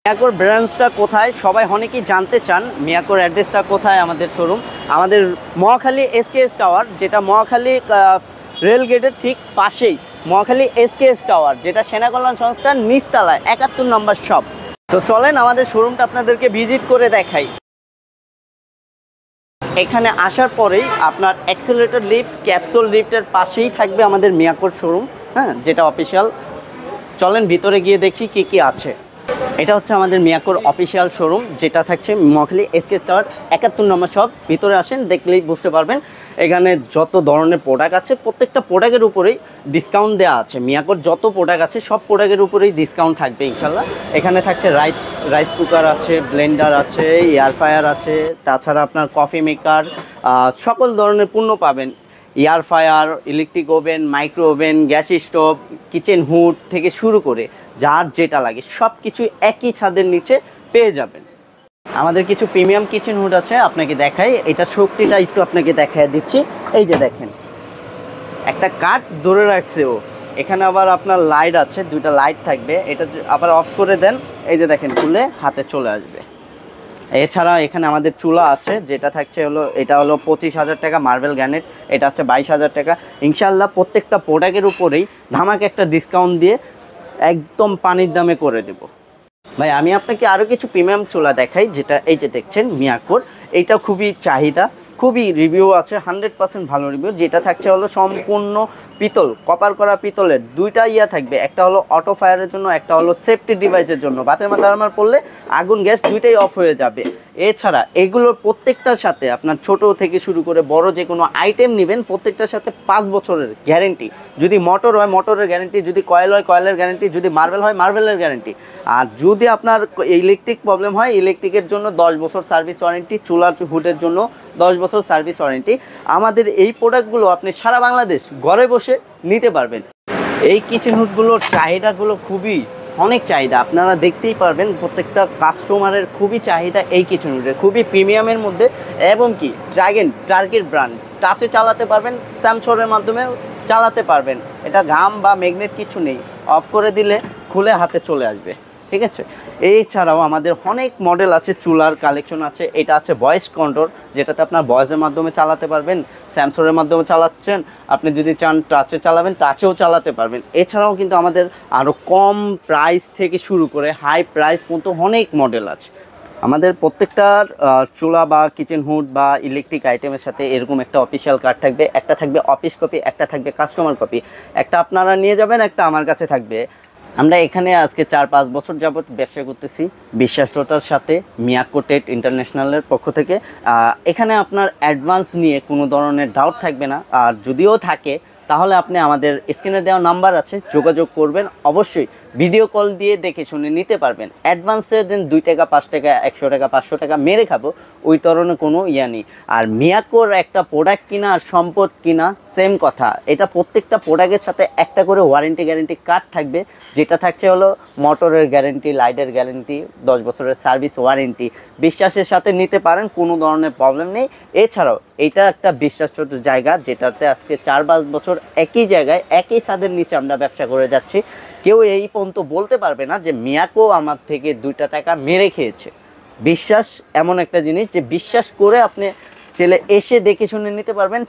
মিয়াকোর ব্রাঞ্চটা কোথায় সবাই অনেকেই জানতে চান। মিয়াকোর অ্যাড্রেসটা কোথায় আমাদের শোরুম? আমাদের মহাখালী এসকেএস টাওয়ার, যেটা মহাখালী রেল গেটের ঠিক পাশেই মহাখালী এসকেএস টাওয়ার, যেটা সেনা কল্যাণ সংস্থার নিচতলায় 71 নম্বর শপ। তো চলেন আমাদের শোরুমটা আপনাদেরকে ভিজিট করে দেখাই। এখানে আসার পরেই আপনার অ্যাক্সেলারেটর লিফট, ক্যাপসুল লিফটের পাশেই থাকবে আমাদের মিয়াকোর শোরুম, হ্যাঁ, যেটা অফিসিয়াল। চলেন ভিতরে গিয়ে দেখি কি কি আছে। এটা হচ্ছে আমাদের মিয়াকোর অফিসিয়াল শোরুম, যেটা থাকছে মহাখালী এসকেএস টাওয়ার 71 নম্বর শপ। ভিতরে আসেন, দেখলেই বুঝতে পারবেন। এখানে যত ধরনের প্রোডাক্ট আছে প্রত্যেকটা প্রোডাক্টের উপরেই ডিসকাউন্ট দেওয়া আছে। মিয়াকোর যত প্রোডাক্ট আছে সব প্রোডাক্টের উপরেই ডিসকাউন্ট থাকবে ইনশাল্লাহ। এখানে থাকছে রাইস কুকার আছে, ব্লেন্ডার আছে, এয়ার ফ্রায়ার আছে, তাছাড়া আপনার কফি মেকার, সকল ধরনের পণ্য পাবেন। Air fryer, electric oven, micro oven, gas stove, kitchen hood থেকে শুরু করে যার যেটা লাগে সব কিছু একই ছাদের নিচে পেয়ে যাবেন। আমাদের কিছু প্রিমিয়াম কিচেন হুড আছে, আপনাকে দেখাই। এটা শক্তিটা একটু আপনাকে দেখায় দিচ্ছি। এই যে দেখেন, একটা কাঠ ধরে রাখছে ও। এখানে আবার আপনার লাইট আছে, দুইটা লাইট থাকবে। এটা আবার অফ করে দেন, এই যে দেখেন, খুলে হাতে চলে আসবে। এছাড়া এখানে আমাদের চুলা আছে, যেটা থাকছে হলো, এটা হলো 25,000 টাকা মার্বেল গ্রানাইট, এটা আছে 22,000 টাকা। ইনশাআল্লাহ প্রত্যেকটা প্রোডাক্টের উপরেই ধামাকে একটা ডিসকাউন্ট দিয়ে একদম পানির দামে করে দেব। ভাই আমি আপনাকে আরও কিছু প্রিমিয়াম চুলা দেখাই, যেটা এই যে দেখছেন মিয়াকোর। এইটা খুবই চাহিদা, খুবই রিভিউ আছে, 100% ভালো রিভিউ। যেটা থাকছে হলো সম্পূর্ণ পিতল, কপার করা পিতলের। দুইটা ইয়া থাকবে, একটা হলো অটো ফায়ারের জন্য, একটা হলো সেফটি ডিভাইসের জন্য। বাতের টারমার পড়লে আগুন গ্যাস দুইটাই অফ হয়ে যাবে। এছাড়া এগুলোর প্রত্যেকটার সাথে আপনার ছোট থেকে শুরু করে বড় যে কোনো আইটেম নেবেন, প্রত্যেকটার সাথে 5 বছরের গ্যারেন্টি। যদি মোটর হয় মোটরের গ্যারেন্টি, যদি কয়েল হয় কয়েলের গ্যারেন্টি, যদি মার্বেল হয় মার্বেলের গ্যারেন্টি। আর যদি আপনার ইলেকট্রিক প্রবলেম হয়, ইলেকট্রিকের জন্য 10 বছর সার্ভিস ওয়ারেন্টি, চুলার হুডের জন্য 10 বছর সার্ভিস ওয়ারেন্টি। আমাদের এই প্রোডাক্টগুলো আপনি সারা বাংলাদেশ ঘরে বসে নিতে পারবেন। এই কিচেন হুডগুলোর চাহিদাগুলো খুবই অনেক চাহিদা, আপনারা দেখতেই পারবেন। প্রত্যেকটা কাস্টমারের খুবই চাহিদা এই কিচেন হুডের, খুবই প্রিমিয়ামের মধ্যে। এবং কি টার্কির ব্র্যান্ড, টাচে চালাতে পারবেন, স্যামসংয়ের মাধ্যমে চালাতে পারবেন। এটা ঘাম বা ম্যাগনেট কিছু নেই, অফ করে দিলে খুলে হাতে চলে আসবে, ঠিক আছে। এছাড়াও আমাদের অনেক মডেল আছে, চুলার কালেকশন আছে। এটা আছে ভয়েস কন্ট্রোল, যেটাতে আপনার ভয়েসের মাধ্যমে চালাতে পারবেন। স্যামসংয়ের মাধ্যমে চালাচ্ছেন, আপনি যদি চান টাচে চালাবেন, টাচেও চালাতে পারবেন। এছাড়াও কিন্তু আমাদের আরও কম প্রাইস থেকে শুরু করে হাই প্রাইস পর্যন্ত অনেক মডেল আছে। আমাদের প্রত্যেকটার চুলা বা কিচেন হুড বা ইলেকট্রিক আইটেমের সাথে এরকম একটা অফিসিয়াল কার্ড থাকবে। একটা থাকবে অফিস কপি, একটা থাকবে কাস্টমার কপি। একটা আপনারা নিয়ে যাবেন, একটা আমার কাছে থাকবে। আমরা এখানে আজকে 4-5 বছর যাবত ব্যবসা করতেছি বিশ্বাসটার সাথে, মিয়াকো টেট ইন্টারন্যাশনালের পক্ষ থেকে। এখানে আপনার অ্যাডভান্স নিয়ে কোনো ধরনের ডাউট থাকবে না। আর যদিও থাকে তাহলে আপনি আমাদের স্ক্রিনে দেওয়া নাম্বার আছে, যোগাযোগ করবেন। অবশ্যই ভিডিও কল দিয়ে দেখে শুনে নিতে পারবেন। অ্যাডভান্সের দিন 2 টাকা 5 টাকা 100 টাকা 500 টাকা মেরে খাবো, ওই ধরনের কোনো ইয়া নেই। আর মিয়াকোর একটা প্রোডাক্ট কিনা আর সম্পদ কিনা সেম কথা। এটা প্রত্যেকটা প্রোডাক্টের সাথে একটা করে ওয়ারেন্টি গ্যারেন্টি কার্ড থাকবে, যেটা থাকছে হলো মোটরের গ্যারেন্টি, লাইটের গ্যারেন্টি, 10 বছরের সার্ভিস ওয়ারেন্টি। বিশ্বাসের সাথে নিতে পারেন, কোনো ধরনের প্রবলেম নেই। এছাড়াও এটা একটা বিশ্বাসযোগ্য জায়গা, যেটাতে আজকে 4-5 বছর একই জায়গায় একই ছাদের নিচে আমরা ব্যবসা করে যাচ্ছি। কেউ এই পর্যন্ত বলতে পারবে না যে মিয়াকো আমার থেকে 2টা টাকা মেরে খেয়েছে। বিশ্বাস এমন একটা জিনিস যে বিশ্বাস করে আপনি এসে দেখে শুনে নিতে পারবেন।